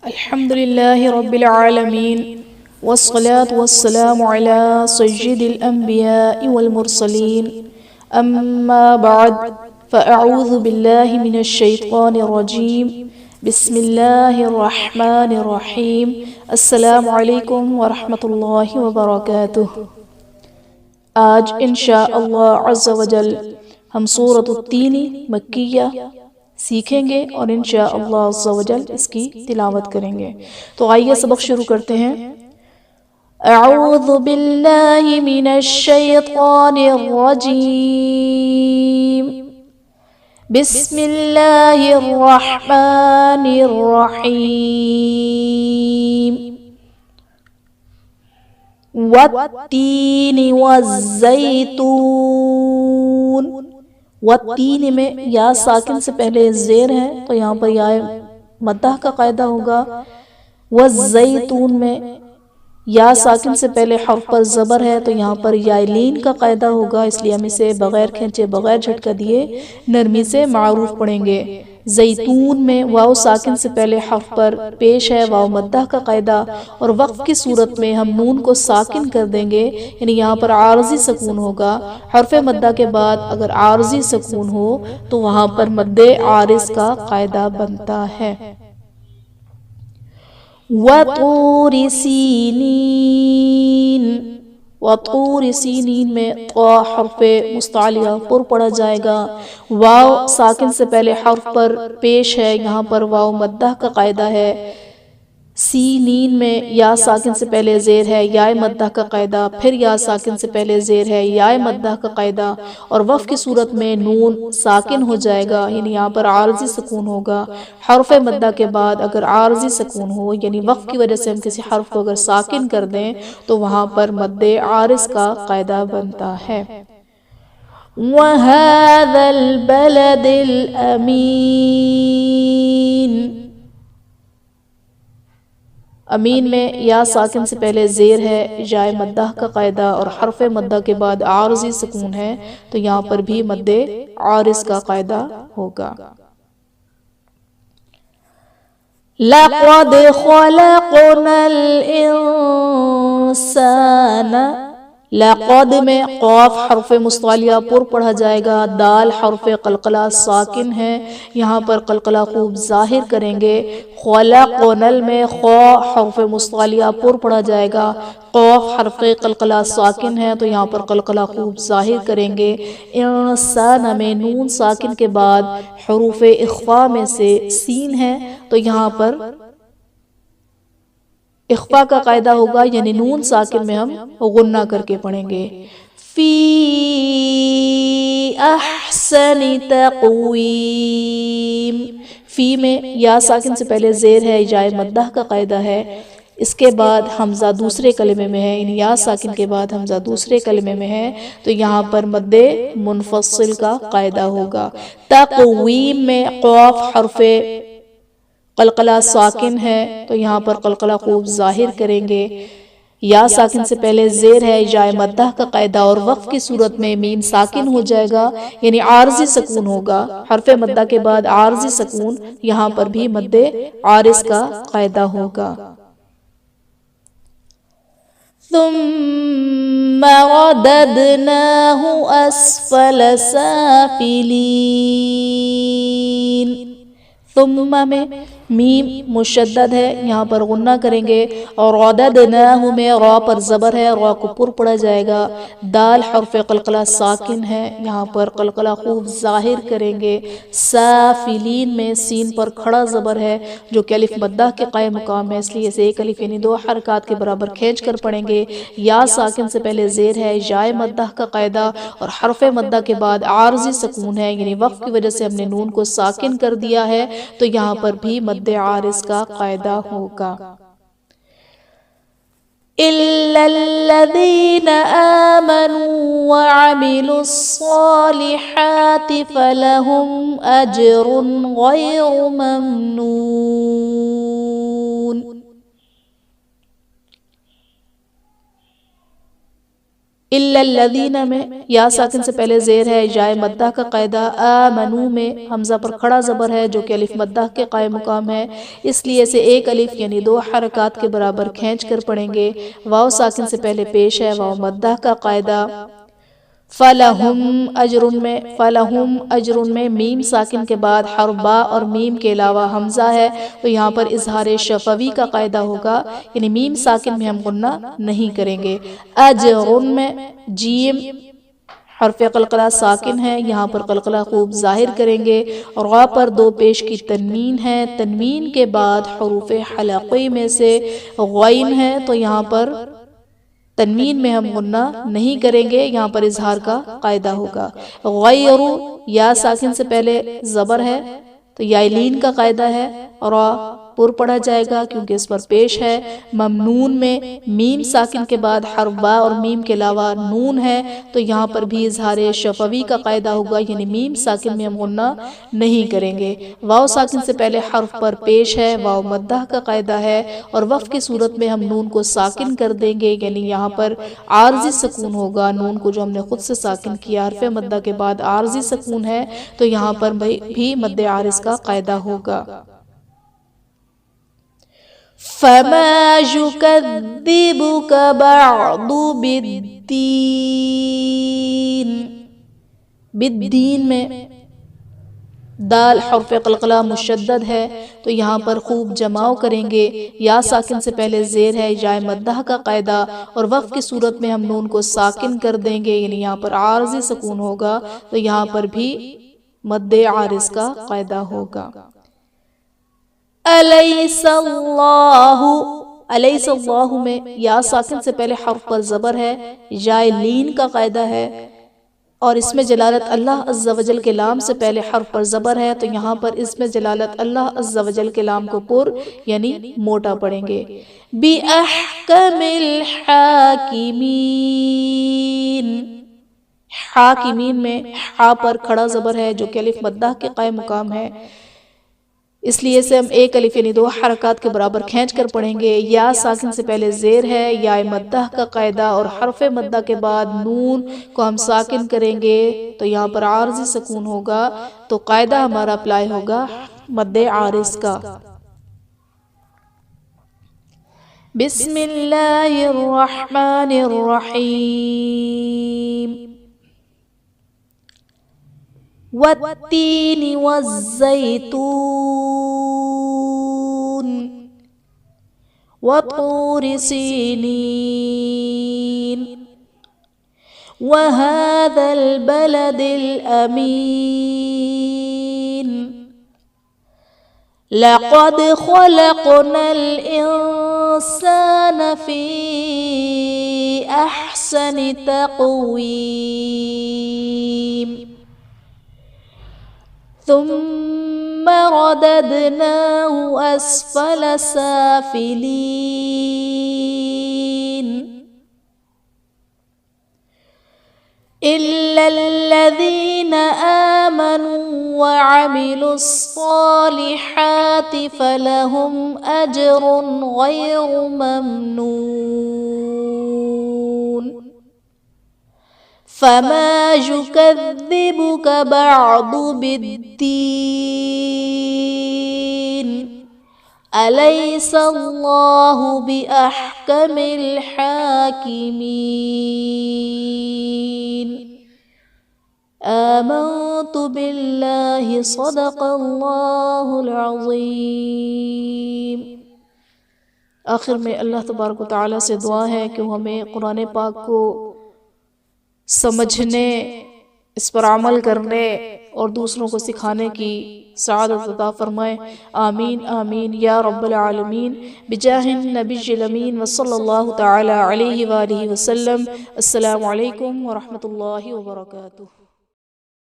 الحمد لله رب العالمين والصلاة والسلام على سيد الأنبياء والمرسلين أما بعد فأعوذ بالله من الشيطان الرجيم بسم الله الرحمن الرحيم السلام عليكم ورحمة الله وبركاته۔ آج انشاءاللہ عز وجل ہم سورۃ التین مکیہ سیکھیں گے اور انشاءاللہ عز وجل اس کی تلاوت کریں گے۔ تو آئیے سبق شروع کرتے ہیں۔ اعوذ باللہ من الشیطان الرجیم، بسم اللہ الرحمن الرحیم۔ والتین والزیتون، والتین میں یا ساکن سے پہلے زیر ہے تو یہاں پر یا مدہ کا قاعدہ ہوگا۔ والزیتون میں یا ساکن سے پہلے حرف پر زبر ہے تو یہاں پر یا لین کا قاعدہ ہوگا، اس لیے ہم اسے بغیر کھینچے بغیر جھٹکا دیے نرمی سے معروف پڑھیں گے۔ زیتون میں واو ساکن سے پہلے حرف پر پیش ہے واو مدہ کا قاعدہ، اور وقف کی صورت میں ہم نون کو ساکن کر دیں گے، یعنی یہاں پر عارضی سکون ہوگا۔ حرف مدہ کے بعد اگر عارضی سکون ہو تو وہاں پر مد عارض کا قاعدہ بنتا ہے۔ وَطُورِ سِینِین، وَطُورِ سِینِین میں طا حرف مستعلیہ پر پڑھا جائے گا۔ واو ساکن سے پہلے حرف پر پیش ہے، یہاں پر واو مدہ کا قاعدہ ہے۔ سینین میں یا ساکن سے پہلے زیر ہے یا مدہ کا قاعدہ، پھر یا ساکن سے پہلے زیر ہے یا مدہ کا قاعدہ، اور وقف کی صورت میں نون ساکن ہو جائے گا، یعنی یہاں پر عارضی سکون ہوگا۔ حرف مدہ کے بعد اگر عارضی سکون ہو، یعنی وقف کی وجہ سے ہم کسی حرف کو اگر ساکن کر دیں تو وہاں پر مد عارض کا قاعدہ بنتا ہے۔ وَهَذَا الْبَلَدِ الْأَمِينِ، امین میں یا ساکن سے پہلے زیر ہے یا مدہ کا قاعدہ، اور حرف مدہ کے بعد عارضی سکون ہے تو یہاں پر بھی مد عارض کا قاعدہ ہوگا۔ لَقَدْ خَلَقْنَا الْإِنسَانَ، لقد میں قاف حرف مستعلیہ پر پڑھا جائے گا، دال حرف قلقلہ ساکن ہے، یہاں پر قلقلہ خوب ظاہر کریں گے۔ خلقنل میں خا حرف مستعلیہ پر پڑھا جائے گا، قاف حرف قلقلہ ساکن ہے تو یہاں پر قلقلہ خوب ظاہر کریں گے۔ انسان میں نون ساکن کے بعد حروف اخفاء میں سے سین ہے تو یہاں پر اخفاء کا قاعدہ ہوگا، یعنی نون ساکن میں ہم غنہ کر کے پڑھیں گے۔ فی احسن تقویم، فی میں یا ساکن سے پہلے زیر ہے یا مدہ کا قاعدہ ہے، اس کے بعد حمزہ دوسرے کلمے میں ہے، یعنی یا ساکن کے بعد حمزہ دوسرے کلمے میں ہے تو یہاں پر مد منفصل کا قاعدہ ہوگا۔ تقویم میں قاف حرف قلقلہ ساکن ہے تو یہاں پر قلقلہ خوب ظاہر کریں گے۔ یا ساکن سے پہلے زیر ہے یا مدہ کا قاعدہ، اور وقف کی صورت میں میم ساکن ہو جائے گا، یعنی عارضی سکون ہوگا۔ حرف مدہ کے بعد عارضی سکون، یہاں پر بھی مد عارض کا قاعدہ ہوگا۔ ثم رددناه اسفل سافلین، ثم میں میم مشدد ہے، یہاں پر غنہ کریں گے، اور رددناہ میں را پر زبر ہے، را کو پر پڑھا جائے گا۔ دال حرف قلقلہ ساکن ہے، یہاں پر قلقلہ خوب ظاہر کریں گے۔ سافلین میں سین پر کھڑا زبر ہے جو کہ الف مدہ کے قائم مقام ہے، اس لیے اسے ایک الف یعنی دو حرکات کے برابر کھینچ کر پڑھیں گے۔ یا ساکن سے پہلے زیر ہے یا مدہ کا قاعدہ، اور حرف مدہ کے بعد عارضی سکون ہے، یعنی وقف کی وجہ سے ہم نے نون کو ساکن کر دیا ہے تو یہاں پر بھی مد عارض کا قاعدہ ہوگا۔ إِلَّا الَّذِينَ آمَنُوا وَعَمِلُوا الصَّالِحَاتِ فَلَهُمْ أَجْرٌ غَيْرُ مَمْنُونٍ، الا الذین میں یا ساکن سے پہلے زیر ہے، یا مدہ کا قاعدہ، آمنو میں حمزہ پر کھڑا زبر ہے جو کہ الف مدہ کے قائم مقام ہے، اس لیے اسے ایک الف یعنی 2 حرکات کے برابر کھینچ کر پڑھیں گے۔ واو ساکن سے پہلے پیش ہے، واو مدہ کا قاعدہ۔ فَلَهُمْ أَجْرٌ میں میم ساکن کے بعد حرف با اور میم کے علاوہ حمزہ ہے تو یہاں پر اظہار شفوی کا قاعدہ ہوگا، یعنی میم ساکن میں ہم غنہ نہیں کریں گے۔ اجرن میں جیم حرف قلقلہ ساکن ہے، یہاں پر قلقلہ خوب ظاہر کریں گے، اور غا پر 2 پیش کی تنوین ہے، تنوین کے بعد حروف حلقی میں سے غین ہے تو یہاں پر تنوین میں ہم غنہ نہیں کریں گے، یہاں پر اظہار کا قاعدہ ہوگا۔ غیر یا ساکن سے پہلے زبر ہے تو یا لین کا قاعدہ ہے، اور پر پڑھا جائے گا کیونکہ اس پر پیش ہے۔ ممنون میں میم ساکن کے بعد حرف با اور میم کے علاوہ نون ہے تو یہاں پر بھی اظہار شفوی کا قاعدہ ہوگا، یعنی میم ساکن میں ہم غنہ نہیں کریں گے۔ واو ساکن سے پہلے حرف پر پیش ہے، واو مدہ کا قاعدہ ہے، اور وقف کی صورت میں ہم نون کو ساکن کر دیں گے، یعنی یہاں پر عارضی سکون ہوگا۔ نون کو جو ہم نے خود سے ساکن کیا، حرف مدہ کے بعد عارضی سکون ہے تو یہاں پر بھی مد عارض کا قاعدہ ہوگا۔ فَمَا يُكَذِّبُكَ بَعْدُ بالدین میں دال حرف قلقلہ مشدد ہے تو یہاں پر خوب جماؤ کریں گے، یا ساکن سے پہلے زیر ہے، یا مدہ کا قاعدہ، اور وقف کی صورت میں ہم نون کو ساکن کر دیں گے، یعنی یہاں پر عارضی سکون ہوگا تو یہاں پر بھی مد عارض کا قاعدہ ہوگا۔ الیس اللہ، الیس اللہ میں یا ساکن سے پہلے حرف پر زبر ہے، یا لین کا قاعدہ ہے، اور اس میں جلالت اللہ عز و جل کے لام سے پہلے حرف پر زبر ہے تو یہاں پر اس میں جلالت اللہ عز و جل کے لام کو پر یعنی موٹا پڑھیں گے۔ بِأَحْكَمِ الْحَاكِمِينَ، حاکمین میں حا پر کھڑا زبر ہے جو کہ الف مدہ کے قائم مقام ہے، اس لیے اسے ہم ایک الف یعنی 2 حرکات کے برابر کھینچ کر پڑھیں گے۔ یا ساکن سے پہلے زیر ہے، یا مدہ کا قاعدہ، اور حرف مدہ کے بعد نون کو ہم ساکن کریں گے تو یہاں پر عارضی سکون ہوگا تو قاعدہ ہمارا اپلائی ہوگا مد عارض کا۔ بسم اللہ الرحمن الرحیم۔ والتین والزیتون وطور سینین وهذا البلد الأمين لقد خلقنا الإنسان في أحسن تقويم ثم رددناه أسفل سافلين إلا الذين آمنوا وعملوا الصالحات فلهم أجر غير ممنون فما يكذبك بعد بالدين أليس الله بأحكم الحاكمين آمنت بالله صدق الله العظيم۔ آخر میں اللہ تبارک و تعالیٰ سے دعا ہے کہ وہ ہمیں قرآن پاک کو سمجھنے، اس پر عمل کرنے اور دوسروں کو سکھانے کی سعادت عطا فرمائے۔ آمین آمین یا رب العالمین، بجاہ النبی الامین وصلی اللہ تعالی علیہ وآلہ وسلم۔ السلام علیکم ورحمۃ اللہ وبرکاتہ۔